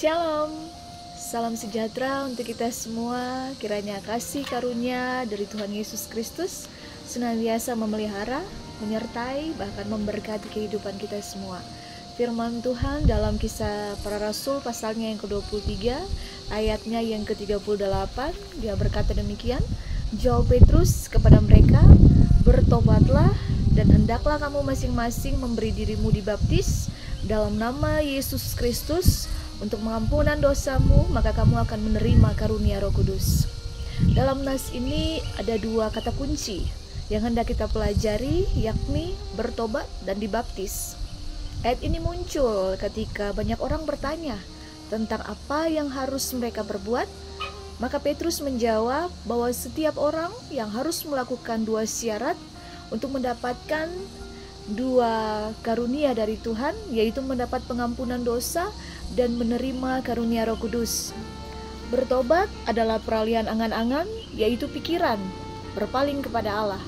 Shalom, salam sejahtera untuk kita semua. Kiranya kasih karunia dari Tuhan Yesus Kristus senantiasa memelihara, menyertai, bahkan memberkati kehidupan kita semua. Firman Tuhan dalam Kisah Para Rasul pasalnya yang ke-23, ayatnya yang ke-38, dia berkata demikian, jawab Petrus kepada mereka, bertobatlah dan hendaklah kamu masing-masing memberi dirimu dibaptis dalam nama Yesus Kristus untuk pengampunan dosamu, maka kamu akan menerima karunia Roh Kudus. Dalam nas ini ada dua kata kunci yang hendak kita pelajari, yakni bertobat dan dibaptis. Ayat ini muncul ketika banyak orang bertanya tentang apa yang harus mereka perbuat. Maka Petrus menjawab bahwa setiap orang yang harus melakukan dua syarat untuk mendapatkan dua karunia dari Tuhan, yaitu mendapat pengampunan dosa dan menerima karunia Roh Kudus. Bertobat adalah peralihan angan-angan, yaitu pikiran, berpaling kepada Allah.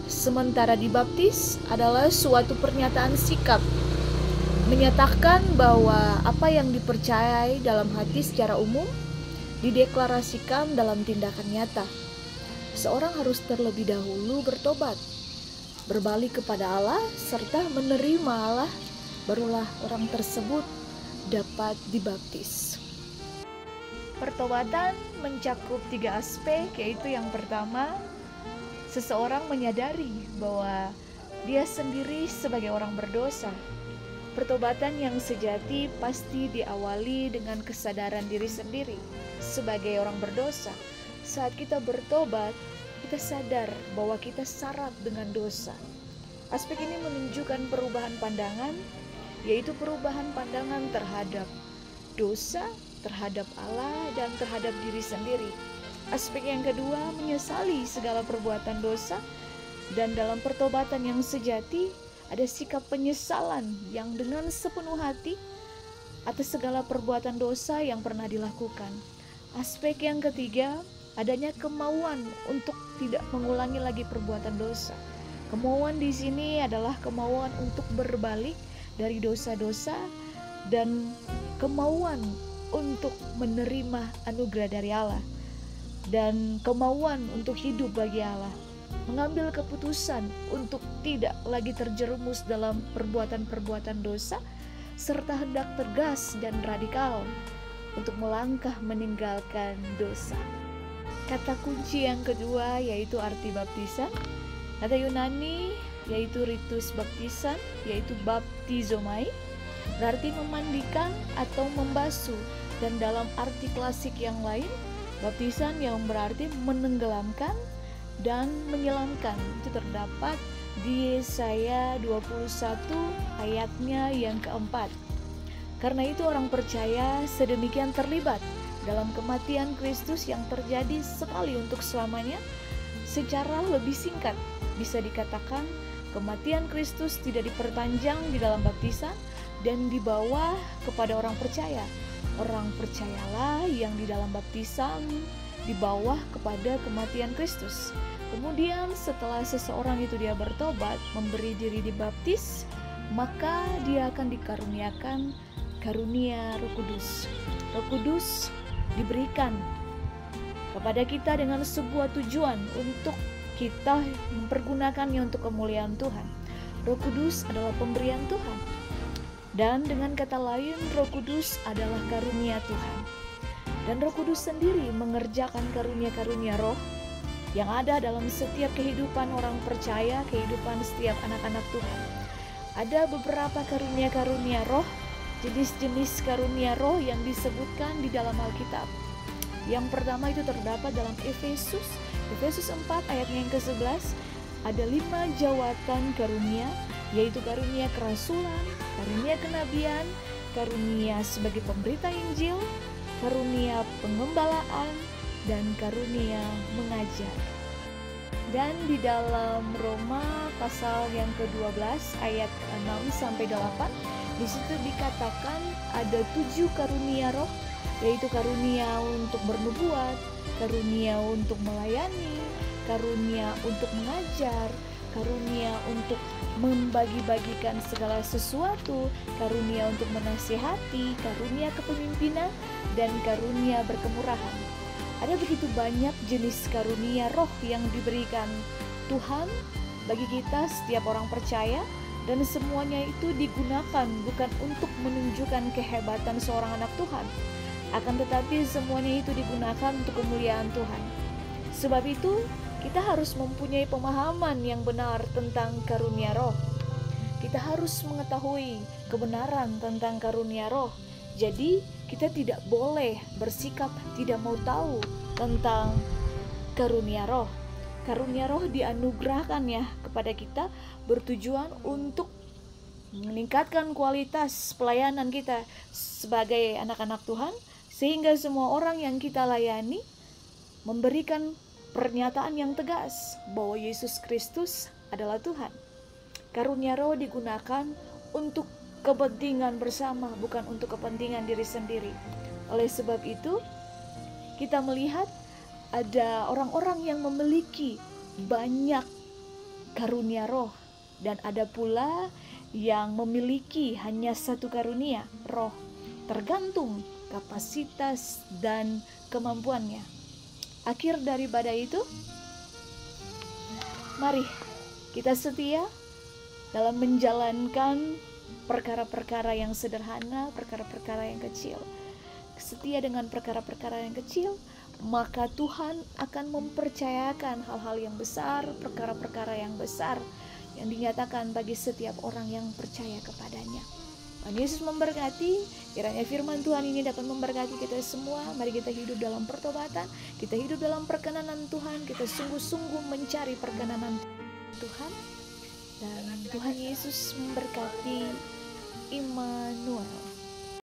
Sementara dibaptis adalah suatu pernyataan sikap, menyatakan bahwa apa yang dipercayai dalam hati secara umum dideklarasikan dalam tindakan nyata. Seorang harus terlebih dahulu bertobat, berbalik kepada Allah, serta menerima Allah, barulah orang tersebut dapat dibaptis. Pertobatan mencakup tiga aspek, yaitu yang pertama, seseorang menyadari bahwa dia sendiri sebagai orang berdosa. Pertobatan yang sejati pasti diawali dengan kesadaran diri sendiri sebagai orang berdosa. Saat kita bertobat, kita sadar bahwa kita syarat dengan dosa. Aspek ini menunjukkan perubahan pandangan, yaitu perubahan pandangan terhadap dosa, terhadap Allah, dan terhadap diri sendiri. Aspek yang kedua, menyesali segala perbuatan dosa, dan dalam pertobatan yang sejati ada sikap penyesalan yang dengan sepenuh hati atas segala perbuatan dosa yang pernah dilakukan. Aspek yang ketiga, adanya kemauan untuk tidak mengulangi lagi perbuatan dosa. Kemauan di sini adalah kemauan untuk berbalik dari dosa-dosa dan kemauan untuk menerima anugerah dari Allah dan kemauan untuk hidup bagi Allah, mengambil keputusan untuk tidak lagi terjerumus dalam perbuatan-perbuatan dosa, serta hendak tegas dan radikal untuk melangkah meninggalkan dosa. Kata kunci yang kedua yaitu arti baptisan. Kata Yunani yaitu ritus baptisan, yaitu baptizomai, berarti memandikan atau membasuh, dan dalam arti klasik yang lain, baptisan yang berarti menenggelamkan dan menyelamkan. Itu terdapat di Yesaya 21 ayatnya yang keempat. Karena itu orang percaya sedemikian terlibat dalam kematian Kristus yang terjadi sekali untuk selamanya. Secara lebih singkat bisa dikatakan kematian Kristus tidak diperpanjang di dalam baptisan dan dibawa kepada orang percaya. Orang percayalah yang di dalam baptisan dibawa kepada kematian Kristus. Kemudian setelah seseorang itu dia bertobat, memberi diri dibaptis, maka dia akan dikaruniakan karunia Roh Kudus. Roh Kudus diberikan kepada kita dengan sebuah tujuan untuk kita mempergunakannya untuk kemuliaan Tuhan. Roh Kudus adalah pemberian Tuhan. Dan dengan kata lain, Roh Kudus adalah karunia Tuhan. Dan Roh Kudus sendiri mengerjakan karunia-karunia roh yang ada dalam setiap kehidupan orang percaya, kehidupan setiap anak-anak Tuhan. Ada beberapa karunia-karunia roh, jenis-jenis karunia roh yang disebutkan di dalam Alkitab. Yang pertama itu terdapat dalam Efesus 4 ayatnya yang ke-11. Ada 5 jawatan karunia, yaitu karunia kerasulan, karunia kenabian, karunia sebagai pemberita Injil, karunia pengembalaan, dan karunia mengajar. Dan di dalam Roma pasal yang ke-12 ayat 6 sampai 8, di situ dikatakan ada 7 karunia roh, yaitu karunia untuk bernubuat, karunia untuk melayani, karunia untuk mengajar, karunia untuk membagi-bagikan segala sesuatu, karunia untuk menasihati, karunia kepemimpinan, dan karunia berkemurahan. Ada begitu banyak jenis karunia roh yang diberikan Tuhan bagi kita setiap orang percaya, dan semuanya itu digunakan bukan untuk menunjukkan kehebatan seorang anak Tuhan, akan tetapi semuanya itu digunakan untuk kemuliaan Tuhan. Sebab itu kita harus mempunyai pemahaman yang benar tentang karunia roh. Kita harus mengetahui kebenaran tentang karunia roh. Jadi kita tidak boleh bersikap tidak mau tahu tentang karunia roh. Karunia roh dianugerahkan ya kepada kita bertujuan untuk meningkatkan kualitas pelayanan kita sebagai anak-anak Tuhan, sehingga semua orang yang kita layani memberikan pernyataan yang tegas bahwa Yesus Kristus adalah Tuhan. Karunia roh digunakan untuk kepentingan bersama, bukan untuk kepentingan diri sendiri. Oleh sebab itu, kita melihat ada orang-orang yang memiliki banyak karunia roh, dan ada pula yang memiliki hanya satu karunia roh, tergantung kapasitas dan kemampuannya. Akhir daripada itu, mari kita setia dalam menjalankan perkara-perkara yang sederhana, perkara-perkara yang kecil. Setia dengan perkara-perkara yang kecil, maka Tuhan akan mempercayakan hal-hal yang besar, perkara-perkara yang besar yang dinyatakan bagi setiap orang yang percaya kepadanya. Tuhan Yesus memberkati. Kiranya firman Tuhan ini dapat memberkati kita semua. Mari kita hidup dalam pertobatan, kita hidup dalam perkenanan Tuhan, kita sungguh-sungguh mencari perkenanan Tuhan, dan Tuhan Yesus memberkati. Immanuel.